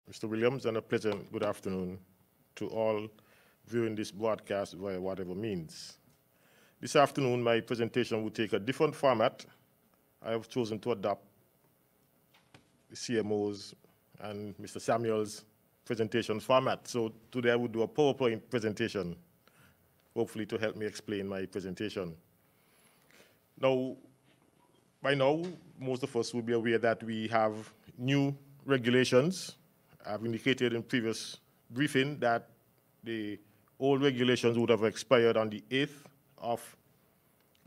Mr. Williams, and a pleasant good afternoon to all viewing this broadcast via whatever means. This afternoon, my presentation will take a different format. I have chosen to adopt the CMO's and Mr. Samuel's presentation format. So today I will do a PowerPoint presentation, hopefully to help me explain my presentation. Now, by now, most of us will be aware that we have new regulations. I've indicated in previous briefing that the old regulations would have expired on the 8th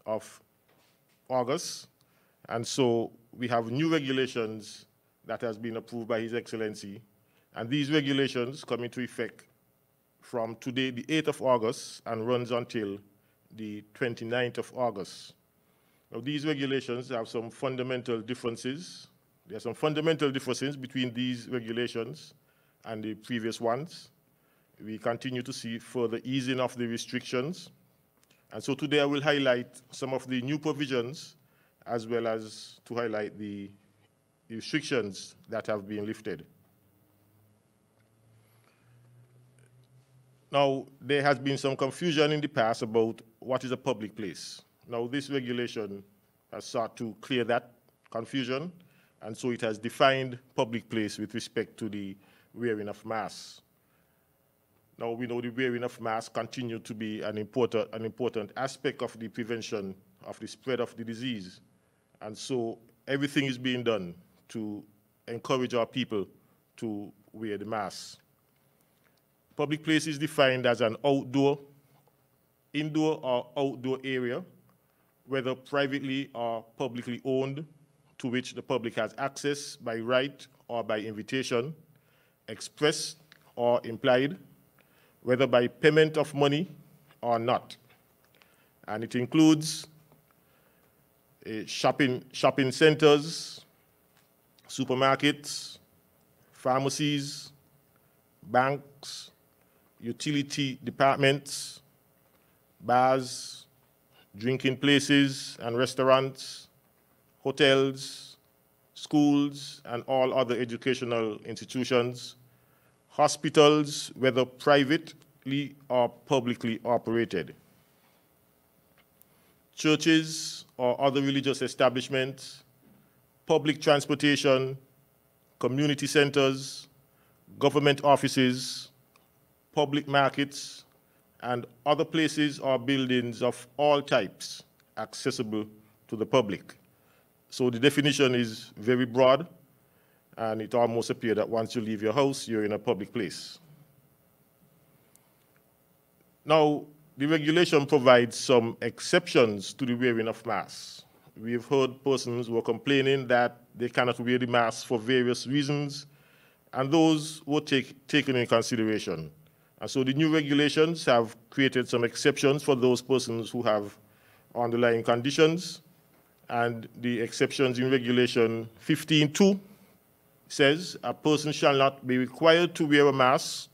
of August. And so we have new regulations that has been approved by His Excellency. And these regulations come into effect from today, the 8th of August, and runs until the 29th of August. Now, these regulations have some fundamental differences. There are some fundamental differences between these regulations and the previous ones. We continue to see further easing of the restrictions. And so today I will highlight some of the new provisions as well as to highlight the restrictions that have been lifted. Now, there has been some confusion in the past about what is a public place. Now, this regulation has sought to clear that confusion, and so it has defined public place with respect to the wearing of masks. Now, we know the wearing of masks continues to be an important aspect of the prevention of the spread of the disease, and so everything is being done to encourage our people to wear the mask. Public place is defined as an indoor or outdoor area, whether privately or publicly owned, to which the public has access by right or by invitation, expressed or implied, whether by payment of money or not. And it includes shopping centers, supermarkets, pharmacies, banks, utility departments, bars, drinking places and restaurants, hotels, schools, and all other educational institutions, hospitals, whether privately or publicly operated, churches or other religious establishments, public transportation, community centers, government offices, public markets, and other places or buildings of all types accessible to the public. So the definition is very broad, and it almost appears that once you leave your house, you're in a public place. Now, the regulation provides some exceptions to the wearing of masks. We've heard persons who are complaining that they cannot wear the mask for various reasons, and those were taken in consideration. And so the new regulations have created some exceptions for those persons who have underlying conditions. And the exceptions in Regulation 15.2 says a person shall not be required to wear a mask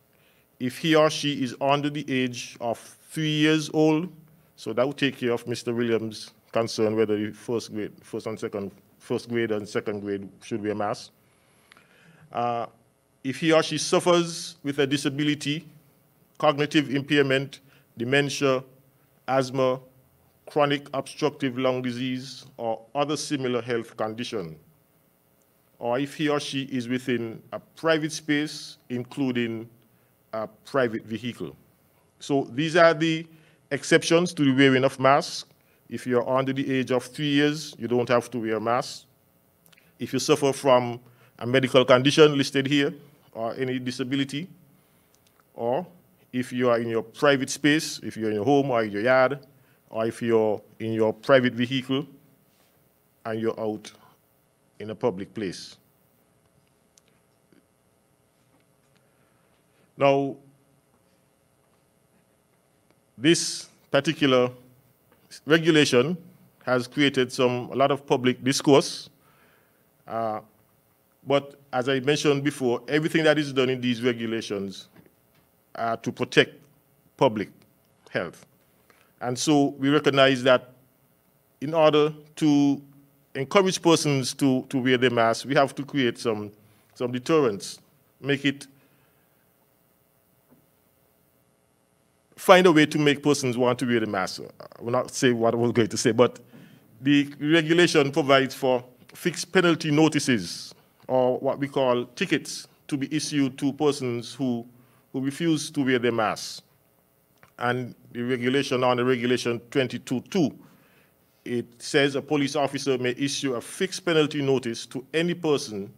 if he or she is under the age of 3 years old. So that will take care of Mr. Williams' concern whether the first grade and second grade should wear masks. If he or she suffers with a disability, cognitive impairment, dementia, asthma, chronic obstructive lung disease, or other similar health condition, or if he or she is within a private space, including a private vehicle. So these are the exceptions to the wearing of masks. If you're under the age of 3 years, you don't have to wear a mask. If you suffer from a medical condition listed here, or any disability, or if you are in your private space, if you're in your home or in your yard, or if you're in your private vehicle and you're out in a public place. Now, this particular regulation has created a lot of public discourse, but as I mentioned before, everything that is done in these regulations to protect public health. And so we recognize that in order to encourage persons to wear their masks, we have to create some deterrents find a way to make persons want to wear the mask. I will not say what I was going to say, but the regulation provides for fixed penalty notices, or what we call tickets, to be issued to persons who refuse to wear their masks. And the regulation on the regulation 22.2, it says a police officer may issue a fixed penalty notice to any person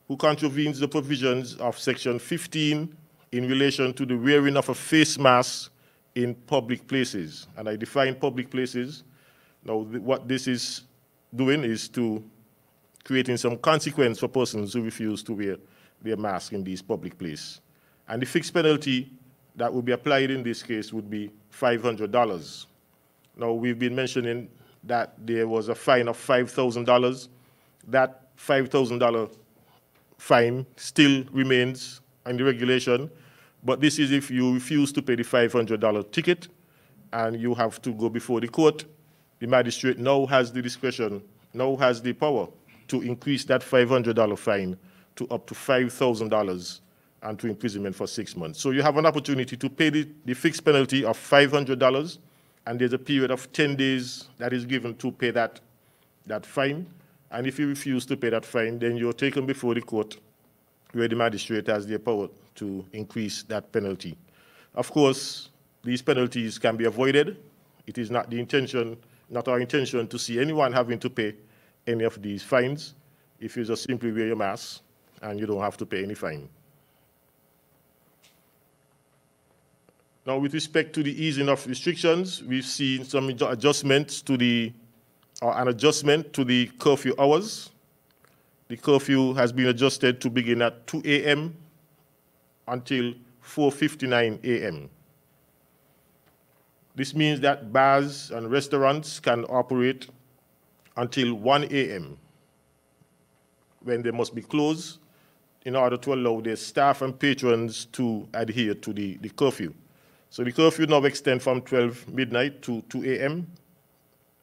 who contravenes the provisions of section 15 in relation to the wearing of a face mask in public places. And I define public places. Now, what this is doing is to creating some consequence for persons who refuse to wear their mask in these public places. And the fixed penalty that would be applied in this case would be $500. Now, we've been mentioning that there was a fine of $5,000. That $5,000 fine still remains in the regulation, but this is if you refuse to pay the $500 ticket and you have to go before the court. The magistrate now has the discretion, now has the power to increase that $500 fine to up to $5,000 and to imprisonment for 6 months. So you have an opportunity to pay the fixed penalty of $500, and there's a period of 10 days that is given to pay that fine. And if you refuse to pay that fine, then you're taken before the court, where the magistrate has the power to increase that penalty. Of course, these penalties can be avoided. It is not our intention to see anyone having to pay any of these fines if you just simply wear your mask and you don't have to pay any fine. Now, with respect to the easing of restrictions, we've seen some adjustments to an adjustment to the curfew hours. The curfew has been adjusted to begin at 2 a.m. until 4:59 a.m. This means that bars and restaurants can operate until 1 a.m. when they must be closed in order to allow their staff and patrons to adhere to the curfew. So the curfew now extends from 12 midnight to 2 a.m.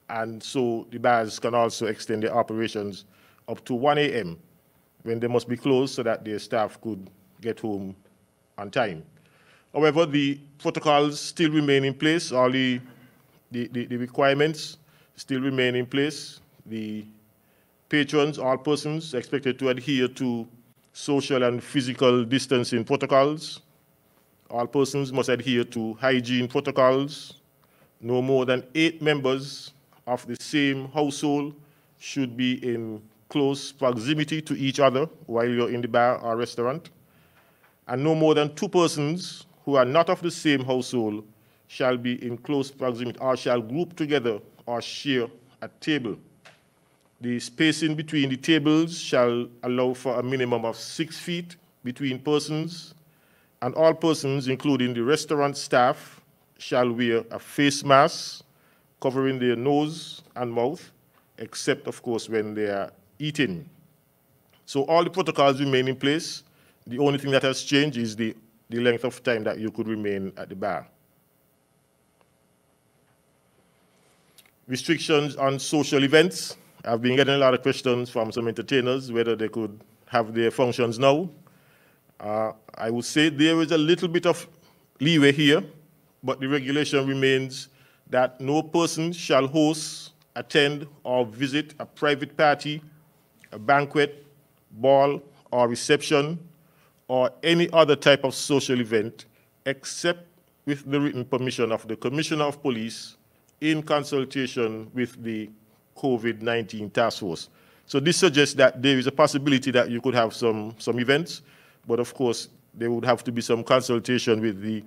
And so the bars can also extend their operations up to 1 a.m. when they must be closed so that their staff could get home on time. However, the protocols still remain in place. All the requirements still remain in place. The patrons, all persons, expected to adhere to social and physical distancing protocols. All persons must adhere to hygiene protocols. No more than 8 members of the same household should be in close proximity to each other while you're in the bar or restaurant. And no more than 2 persons who are not of the same household shall be in close proximity or shall group together or share a table. The spacing between the tables shall allow for a minimum of 6 feet between persons, and all persons, including the restaurant staff, shall wear a face mask covering their nose and mouth, except, of course, when they are eating. So all the protocols remain in place. The only thing that has changed is the length of time that you could remain at the bar. Restrictions on social events. I've been getting a lot of questions from some entertainers whether they could have their functions now. I would say there is a little bit of leeway here, but the regulation remains that no person shall host, attend, or visit a private party, a banquet, ball, or reception, or any other type of social event, except with the written permission of the Commissioner of Police in consultation with the COVID-19 task force. So this suggests that there is a possibility that you could have some events, but of course, there would have to be some consultation with the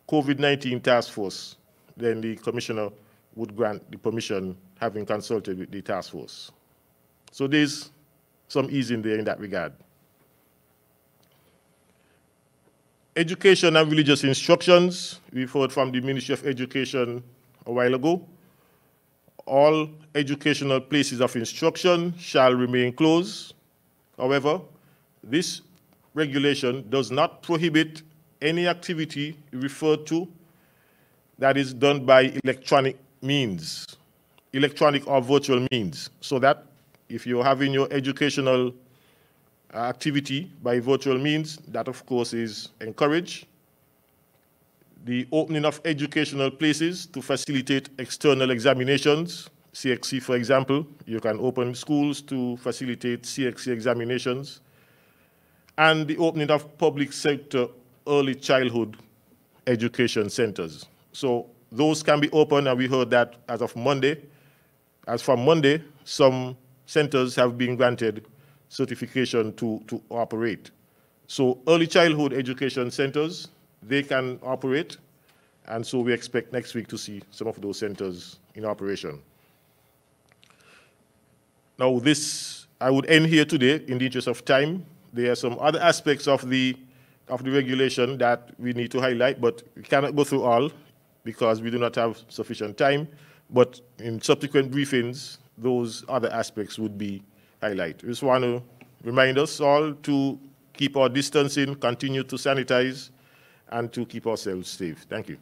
COVID-19 task force. Then the commissioner would grant the permission, having consulted with the task force. So there's some easing there in that regard. Education and religious instructions. We've heard from the Ministry of Education a while ago. All educational places of instruction shall remain closed. However, this regulation does not prohibit any activity referred to that is done by electronic means, electronic or virtual means, so that if you're having your educational activity by virtual means, that of course is encouraged. The opening of educational places to facilitate external examinations, CXC for example, you can open schools to facilitate CXC examinations. And the opening of public sector early childhood education centers. So those can be open, and we heard that as of Monday. As from Monday, some centers have been granted certification to operate. So early childhood education centers, they can operate, and so we expect next week to see some of those centers in operation. Now this, I would end here today in the interest of time. There are some other aspects of the regulation that we need to highlight, but we cannot go through all because we do not have sufficient time. But in subsequent briefings, those other aspects would be highlighted. We just want to remind us all to keep our distancing, continue to sanitize, and to keep ourselves safe. Thank you.